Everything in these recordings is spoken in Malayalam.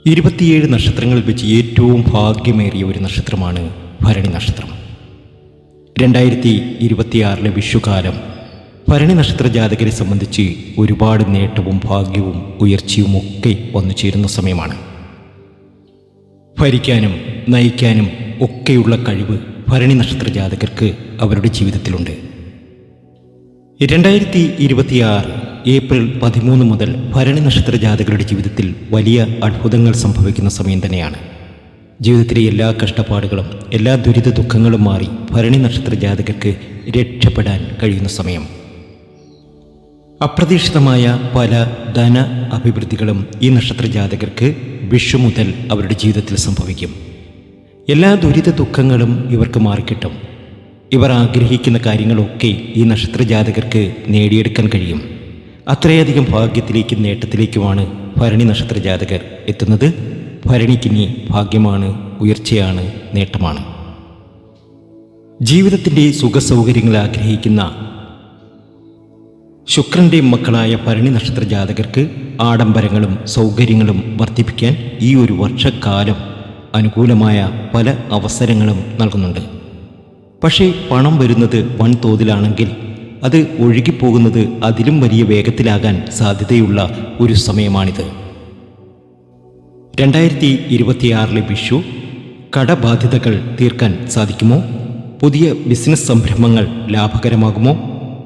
27 നക്ഷത്രങ്ങളിൽ വെച്ച് ഏറ്റവും ഭാഗ്യമേറിയ ഒരു നക്ഷത്രമാണ് ഭരണി നക്ഷത്രം. 2026 വിഷുകാലം ഭരണി നക്ഷത്ര ജാതകരെ സംബന്ധിച്ച് ഒരുപാട് നേട്ടവും ഭാഗ്യവും ഉയർച്ചയും ഒക്കെ വന്നു ചേരുന്ന സമയമാണ്. ഭരിക്കാനും നയിക്കാനും ഒക്കെയുള്ള കഴിവ് ഭരണി നക്ഷത്ര ജാതകർക്ക് അവരുടെ ജീവിതത്തിലുണ്ട്. 2026 ഏപ്രിൽ 13 മുതൽ ഭരണി നക്ഷത്ര ജാതകരുടെ ജീവിതത്തിൽ വലിയ അത്ഭുതങ്ങൾ സംഭവിക്കുന്ന സമയം തന്നെയാണ്. ജീവിതത്തിലെ എല്ലാ കഷ്ടപ്പാടുകളും എല്ലാ ദുരിത ദുഃഖങ്ങളും മാറി ഭരണി നക്ഷത്ര ജാതകർക്ക് രക്ഷപ്പെടാൻ കഴിയുന്ന സമയം. അപ്രതീക്ഷിതമായ പല ധന അഭിവൃദ്ധികളും ഈ നക്ഷത്ര ജാതകർക്ക് വിഷു മുതൽ അവരുടെ ജീവിതത്തിൽ സംഭവിക്കും. എല്ലാ ദുരിത ദുഃഖങ്ങളും ഇവർക്ക് മാറിക്കിട്ടും. ഇവർ ആഗ്രഹിക്കുന്ന കാര്യങ്ങളൊക്കെ ഈ നക്ഷത്ര ജാതകർക്ക് നേടിയെടുക്കാൻ കഴിയും. അത്രയധികം ഭാഗ്യത്തിലേക്കും നേട്ടത്തിലേക്കുമാണ് ഭരണി നക്ഷത്ര ജാതകർ എത്തുന്നത്. ഭരണിക്കിനി ഭാഗ്യമാണ്, ഉയർച്ചയാണ്, നേട്ടമാണ്. ജീവിതത്തിൻ്റെ സുഖസൗകര്യങ്ങൾ ആഗ്രഹിക്കുന്ന ശുക്രൻ്റെ മക്കളായ ഭരണി നക്ഷത്ര ജാതകർക്ക് ആഡംബരങ്ങളും സൗകര്യങ്ങളും വർദ്ധിപ്പിക്കാൻ ഈ ഒരു വർഷക്കാലം അനുകൂലമായ പല അവസരങ്ങളും നൽകുന്നുണ്ട്. പക്ഷേ പണം വരുന്നത് വൻതോതിലാണെങ്കിൽ അത് ഒഴുകിപ്പോകുന്നത് അതിലും വലിയ വേഗത്തിലാകാൻ സാധ്യതയുള്ള ഒരു സമയമാണിത്. 2026 വിഷു കടബാധ്യതകൾ തീർക്കാൻ സാധിക്കുമോ? പുതിയ ബിസിനസ് സംരംഭങ്ങൾ ലാഭകരമാകുമോ?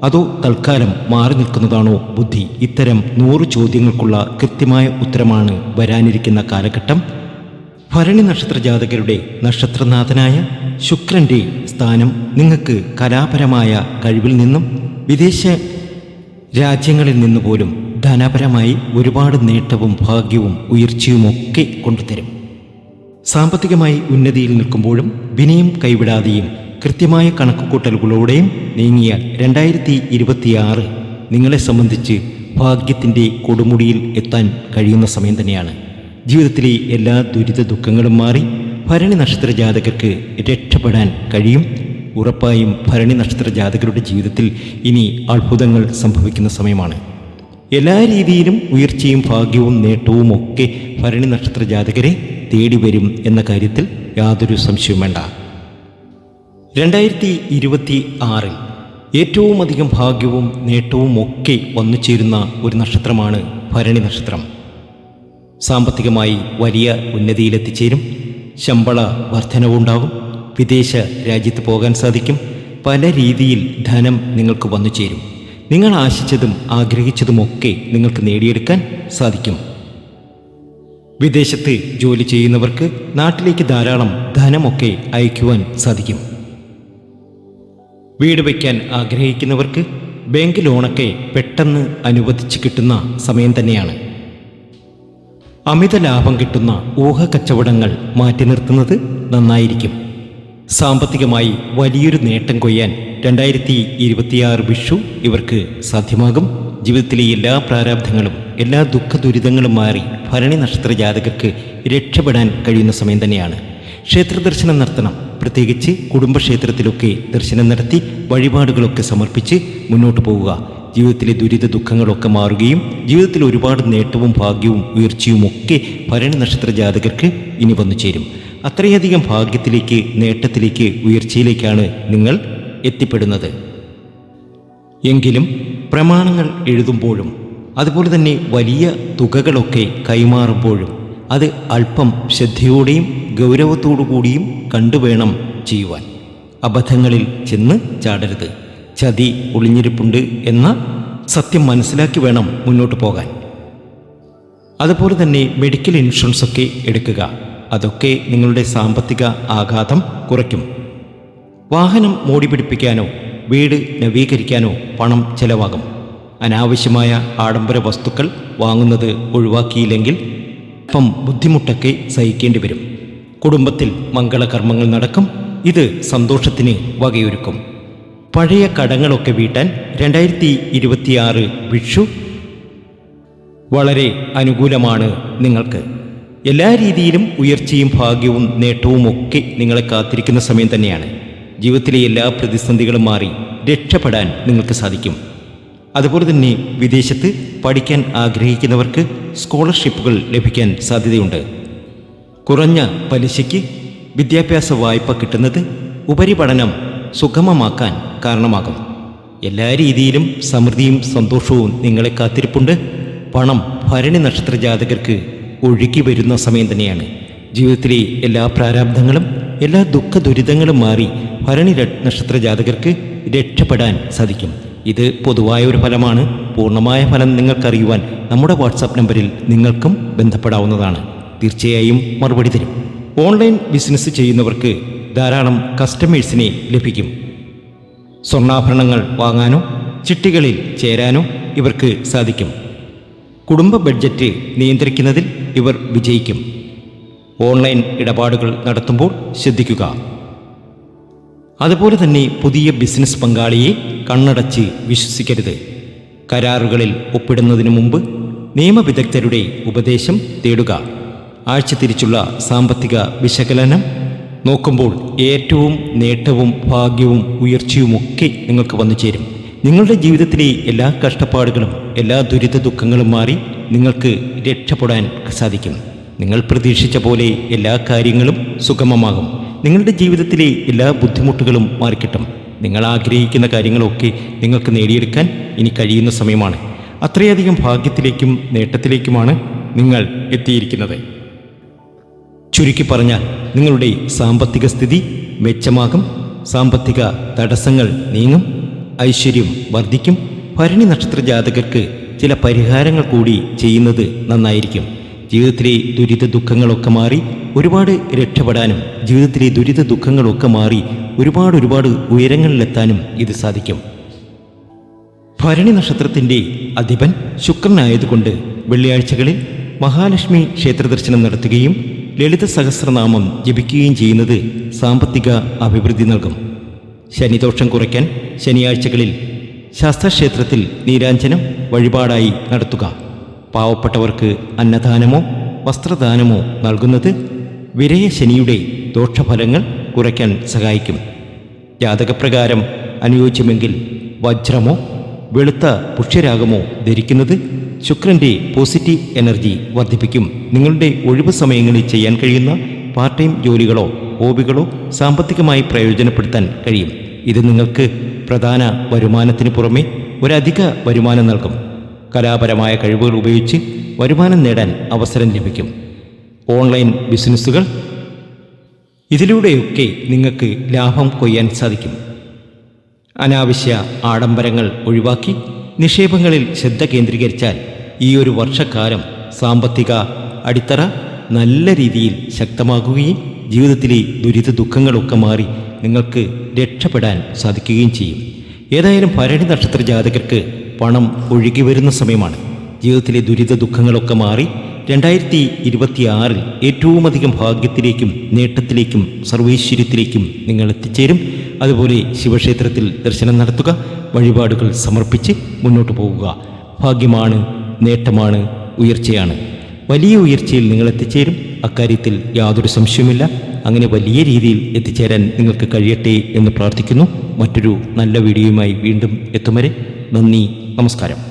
അതോ തൽക്കാലം മാറി നിൽക്കുന്നതാണോ ബുദ്ധി? ഇത്തരം 100 ചോദ്യങ്ങൾക്കുള്ള കൃത്യമായ ഉത്തരമാണ് വരാനിരിക്കുന്ന കാലഘട്ടം. ഭരണി നക്ഷത്ര ജാതകരുടെ നക്ഷത്രനാഥനായ ശുക്രൻ്റെ സ്ഥാനം നിങ്ങൾക്ക് കലാപരമായ കഴിവിൽ നിന്നും വിദേശ രാജ്യങ്ങളിൽ നിന്ന് പോലും ധനപരമായി ഒരുപാട് നേട്ടവും ഭാഗ്യവും ഉയർച്ചയുമൊക്കെ കൊണ്ടുതരും. സാമ്പത്തികമായി ഉന്നതിയിൽ നിൽക്കുമ്പോഴും വിനയം കൈവിടാതെയും കൃത്യമായ കണക്കുകൂട്ടലുകളോടെയും നീങ്ങിയാൽ 2026 നിങ്ങളെ സംബന്ധിച്ച് ഭാഗ്യത്തിൻ്റെ കൊടുമുടിയിൽ എത്താൻ കഴിയുന്ന സമയം തന്നെയാണ്. ജീവിതത്തിലെ എല്ലാ ദുരിത ദുഃഖങ്ങളും മാറി ഭരണി നക്ഷത്ര ജാതകർക്ക് രക്ഷപ്പെടാൻ കഴിയും. ഉറപ്പായും ഭരണി നക്ഷത്ര ജാതകരുടെ ജീവിതത്തിൽ ഇനി അത്ഭുതങ്ങൾ സംഭവിക്കുന്ന സമയമാണ്. എല്ലാ രീതിയിലും ഉയർച്ചയും ഭാഗ്യവും നേട്ടവും ഒക്കെ ഭരണി നക്ഷത്ര ജാതകരെ തേടി വരും എന്ന കാര്യത്തിൽ യാതൊരു സംശയവും വേണ്ട. 2026 ഏറ്റവും അധികം ഭാഗ്യവും നേട്ടവും ഒക്കെ വന്നു ചേരുന്ന ഒരു നക്ഷത്രമാണ് ഭരണി നക്ഷത്രം. സാമ്പത്തികമായി വലിയ ഉന്നതിയിലെത്തിച്ചേരും. ശമ്പള വർധനവുണ്ടാകും. വിദേശ രാജ്യത്ത് പോകാൻ സാധിക്കും. പല രീതിയിൽ ധനം നിങ്ങൾക്ക് വന്നു ചേരും. നിങ്ങൾ ആശിച്ചതും ആഗ്രഹിച്ചതുമൊക്കെ നിങ്ങൾക്ക് നേടിയെടുക്കാൻ സാധിക്കും. വിദേശത്ത് ജോലി ചെയ്യുന്നവർക്ക് നാട്ടിലേക്ക് ധാരാളം ധനമൊക്കെ അയക്കുവാൻ സാധിക്കും. വീട് വയ്ക്കാൻ ആഗ്രഹിക്കുന്നവർക്ക് ബാങ്ക് ലോണൊക്കെ പെട്ടെന്ന് അനുവദിച്ച് കിട്ടുന്ന സമയം തന്നെയാണ്. അമിത ലാഭം കിട്ടുന്ന ഊഹക്കച്ചവടങ്ങൾ മാറ്റി നിർത്തുന്നത് നന്നായിരിക്കും. സാമ്പത്തികമായി വലിയൊരു നേട്ടം കൊയ്യാൻ 2026 വിഷു ഇവർക്ക് സാധ്യമാകും. ജീവിതത്തിലെ എല്ലാ പ്രാരാബ്ധങ്ങളും എല്ലാ ദുഃഖ ദുരിതങ്ങളും മാറി ഭരണി നക്ഷത്ര ജാതകർക്ക് രക്ഷപ്പെടാൻ കഴിയുന്ന സമയം തന്നെയാണ്. ക്ഷേത്ര ദർശനം നടത്തണം. പ്രത്യേകിച്ച് കുടുംബക്ഷേത്രത്തിലൊക്കെ ദർശനം നടത്തി വഴിപാടുകളൊക്കെ സമർപ്പിച്ച് മുന്നോട്ട് പോവുക. ജീവിതത്തിലെ ദുരിത ദുഃഖങ്ങളൊക്കെ മാറുകയും ജീവിതത്തിൽ ഒരുപാട് നേട്ടവും ഭാഗ്യവും ഉയർച്ചയും ഒക്കെ ഭരണി നക്ഷത്ര ജാതകർക്ക് ഇനി വന്നു ചേരും. അത്രയധികം ഭാഗ്യത്തിലേക്ക്, നേട്ടത്തിലേക്ക്, ഉയർച്ചയിലേക്കാണ് നിങ്ങൾ എത്തിപ്പെടുന്നത്. എങ്കിലും പ്രമാണങ്ങൾ എഴുതുമ്പോഴും അതുപോലെ തന്നെ വലിയ തുകകളൊക്കെ കൈമാറുമ്പോഴും അത് അല്പം ശ്രദ്ധയോടെയും ഗൗരവത്തോടു കൂടിയും കണ്ടുവേണം ചെയ്യുവാൻ. അബദ്ധങ്ങളിൽ ചെന്ന് ചാടരുത്. ചതി ഒളിഞ്ഞിരിപ്പുണ്ട് എന്ന സത്യം മനസ്സിലാക്കി വേണം മുന്നോട്ട് പോകാൻ. അതുപോലെ തന്നെ മെഡിക്കൽ ഇൻഷുറൻസ് ഒക്കെ എടുക്കുക. അതൊക്കെ നിങ്ങളുടെ സാമ്പത്തിക ആഘാതം കുറയ്ക്കും. വാഹനം മോടി പിടിപ്പിക്കാനോ വീട് നവീകരിക്കാനോ പണം ചെലവാകും. അനാവശ്യമായ ആഡംബര വസ്തുക്കൾ വാങ്ങുന്നത് ഒഴിവാക്കിയില്ലെങ്കിൽ അല്പം ബുദ്ധിമുട്ടൊക്കെ സഹിക്കേണ്ടി വരും. കുടുംബത്തിൽ മംഗളകർമ്മങ്ങൾ നടക്കും. ഇത് സന്തോഷത്തിന് വകയൊരുക്കും. പഴയ കടങ്ങളൊക്കെ വീട്ടാൻ 2026 വിഷു വളരെ അനുകൂലമാണ് നിങ്ങൾക്ക്. എല്ലാ രീതിയിലും ഉയർച്ചയും ഭാഗ്യവും നേട്ടവും ഒക്കെ നിങ്ങളെ കാത്തിരിക്കുന്ന സമയം തന്നെയാണ്. ജീവിതത്തിലെ എല്ലാ പ്രതിസന്ധികളും മാറി രക്ഷപ്പെടാൻ നിങ്ങൾക്ക് സാധിക്കും. അതുപോലെ തന്നെ വിദേശത്ത് പഠിക്കാൻ ആഗ്രഹിക്കുന്നവർക്ക് സ്കോളർഷിപ്പുകൾ ലഭിക്കാൻ സാധ്യതയുണ്ട്. കുറഞ്ഞ പലിശയ്ക്ക് വിദ്യാഭ്യാസ വായ്പ കിട്ടുന്നത് ഉപരിപഠനം സുഗമമാക്കാൻ കാരണമാകും. എല്ലാ രീതിയിലും സമൃദ്ധിയും സന്തോഷവും നിങ്ങളെ കാത്തിരിപ്പുണ്ട്. പണം ഭരണി നക്ഷത്ര ജാതകർക്ക് ഒഴുകി വരുന്ന സമയം തന്നെയാണ്. ജീവിതത്തിലെ എല്ലാ പ്രാരാബ്ധങ്ങളും എല്ലാ ദുഃഖ ദുരിതങ്ങളും മാറി ഭരണി നക്ഷത്ര ജാതകർക്ക് രക്ഷപ്പെടാൻ സാധിക്കും. ഇത് പൊതുവായ ഒരു ഫലമാണ്. പൂർണ്ണമായ ഫലം നിങ്ങൾക്കറിയുവാൻ നമ്മുടെ വാട്സാപ്പ് നമ്പറിൽ നിങ്ങൾക്കും ബന്ധപ്പെടാവുന്നതാണ്. തീർച്ചയായും മറുപടി തരും. ഓൺലൈൻ ബിസിനസ് ചെയ്യുന്നവർക്ക് ധാരാളം കസ്റ്റമേഴ്സിനെ ലഭിക്കും. സ്വർണ്ണാഭരണങ്ങൾ വാങ്ങാനോ ചിട്ടികളിൽ ചേരാനോ ഇവർക്ക് സാധിക്കും. കുടുംബ ബഡ്ജറ്റ് നിയന്ത്രിക്കുന്നതിൽ ഇവർ വിജയിക്കും. ഓൺലൈൻ ഇടപാടുകൾ നടത്തുമ്പോൾ ശ്രദ്ധിക്കുക. അതുപോലെ തന്നെ പുതിയ ബിസിനസ് പങ്കാളിയെ കണ്ണടച്ച് വിശ്വസിക്കരുത്. കരാറുകളിൽ ഒപ്പിടുന്നതിന് മുമ്പ് നിയമവിദഗ്ധരുടെ ഉപദേശം തേടുക. ആഴ്ച തിരിച്ചുള്ള സാമ്പത്തിക വിശകലനം നോക്കുമ്പോൾ ഏറ്റവും നേട്ടവും ഭാഗ്യവും ഉയർച്ചയുമൊക്കെ നിങ്ങൾക്ക് വന്നു ചേരും. നിങ്ങളുടെ ജീവിതത്തിലെ എല്ലാ കഷ്ടപ്പാടുകളും എല്ലാ ദുരിത ദുഃഖങ്ങളും മാറി നിങ്ങൾക്ക് രക്ഷപ്പെടാൻ സാധിക്കും. നിങ്ങൾ പ്രതീക്ഷിച്ച പോലെ എല്ലാ കാര്യങ്ങളും സുഗമമാകും. നിങ്ങളുടെ ജീവിതത്തിലെ എല്ലാ ബുദ്ധിമുട്ടുകളും മാറിക്കിട്ടും. നിങ്ങൾ ആഗ്രഹിക്കുന്ന കാര്യങ്ങളൊക്കെ നിങ്ങൾക്ക് നേടിയെടുക്കാൻ ഇനി കഴിയുന്ന സമയമാണ്. അത്രയധികം ഭാഗ്യത്തിലേക്കും നേട്ടത്തിലേക്കുമാണ് നിങ്ങൾ എത്തിയിരിക്കുന്നത്. ചുരുക്കി പറഞ്ഞാൽ നിങ്ങളുടെ സാമ്പത്തിക സ്ഥിതി മെച്ചമാകും. സാമ്പത്തിക തടസ്സങ്ങൾ നീങ്ങും. ഐശ്വര്യം വർദ്ധിക്കും. ഭരണി നക്ഷത്ര ജാതകർക്ക് ചില പരിഹാരങ്ങൾ കൂടി ചെയ്യുന്നത് നന്നായിരിക്കും. ജീവിതത്തിലെ ദുരിത ദുഃഖങ്ങളൊക്കെ മാറി ഒരുപാട് രക്ഷപ്പെടാനും ജീവിതത്തിലെ ദുരിത ദുഃഖങ്ങളൊക്കെ മാറി ഒരുപാട് ഉയരങ്ങളിലെത്താനും ഇത് സാധിക്കും. ഭരണി നക്ഷത്രത്തിൻ്റെ അധിപൻ ശുക്രനായതുകൊണ്ട് വെള്ളിയാഴ്ചകളിൽ മഹാലക്ഷ്മി ക്ഷേത്ര ദർശനം നടത്തുകയും ലളിത സഹസ്രനാമം ജപിക്കുകയും ചെയ്യുന്നത് സാമ്പത്തിക അഭിവൃദ്ധി നൽകും. ശനിദോഷം കുറയ്ക്കാൻ ശനിയാഴ്ചകളിൽ ശാസ്താക്ഷേത്രത്തിൽ നീരാഞ്ജനം വഴിപാടായി നടത്തുക. പാവപ്പെട്ടവർക്ക് അന്നദാനമോ വസ്ത്രദാനമോ നൽകുന്നത് വിരയശനിയുടെ ദോഷഫലങ്ങൾ കുറയ്ക്കാൻ സഹായിക്കും. ജാതകപ്രകാരം അനുയോജ്യമെങ്കിൽ വജ്രമോ വെളുത്ത പുഷ്യരാഗമോ ധരിക്കുന്നത് ശുക്രൻ്റെ പോസിറ്റീവ് എനർജി വർദ്ധിപ്പിക്കും. നിങ്ങളുടെ ഒഴിവു സമയങ്ങളിൽ ചെയ്യാൻ കഴിയുന്ന പാർട്ട് ടൈം ജോലികളോ ഹോബികളോ സാമ്പത്തികമായി പ്രയോജനപ്പെടുത്താൻ കഴിയും. ഇത് നിങ്ങൾക്ക് പ്രധാന വരുമാനത്തിന് പുറമെ ഒരധിക വരുമാനം നൽകും. കലാപരമായ കഴിവുകൾ ഉപയോഗിച്ച് വരുമാനം നേടാൻ അവസരം ലഭിക്കും. ഓൺലൈൻ ബിസിനസ്സുകൾ ഇതിലൂടെയൊക്കെ നിങ്ങൾക്ക് ലാഭം കൊയ്യാൻ സാധിക്കും. അനാവശ്യ ആഡംബരങ്ങൾ ഒഴിവാക്കി നിക്ഷേപങ്ങളിൽ ശ്രദ്ധ കേന്ദ്രീകരിച്ചാൽ ഈ ഒരു വർഷക്കാലം സാമ്പത്തിക അടിത്തറ നല്ല രീതിയിൽ ശക്തമാകുകയും ജീവിതത്തിലെ ദുരിത ദുഃഖങ്ങളൊക്കെ മാറി നിങ്ങൾക്ക് രക്ഷപ്പെടാൻ സാധിക്കുകയും ചെയ്യും. ഏതായാലും ഭരണി നക്ഷത്ര ജാതകർക്ക് പണം ഒഴുകി വരുന്ന സമയമാണ്. ജീവിതത്തിലെ ദുരിത ദുഃഖങ്ങളൊക്കെ മാറി 2026 ഏറ്റവും അധികം ഭാഗ്യത്തിലേക്കും നേട്ടത്തിലേക്കും സർവൈശ്വര്യത്തിലേക്കും നിങ്ങൾ എത്തിച്ചേരും. അതുപോലെ ശിവക്ഷേത്രത്തിൽ ദർശനം നടത്തുക, വഴിപാടുകൾ സമർപ്പിച്ച് മുന്നോട്ട് പോവുക. ഭാഗ്യമാണ്, നേട്ടമാണ്, ഉയർച്ചയാണ്. വലിയ ഉയർച്ചയിൽ നിങ്ങൾ എത്തിച്ചേരും. അക്കാര്യത്തിൽ യാതൊരു സംശയവുമില്ല. അങ്ങനെ വലിയ രീതിയിൽ എത്തിച്ചേരാൻ നിങ്ങൾക്ക് കഴിയട്ടെ എന്ന് പ്രാർത്ഥിക്കുന്നു. മറ്റൊരു നല്ല വീഡിയോയുമായി വീണ്ടും എത്തും വരെ നന്ദി, നമസ്കാരം.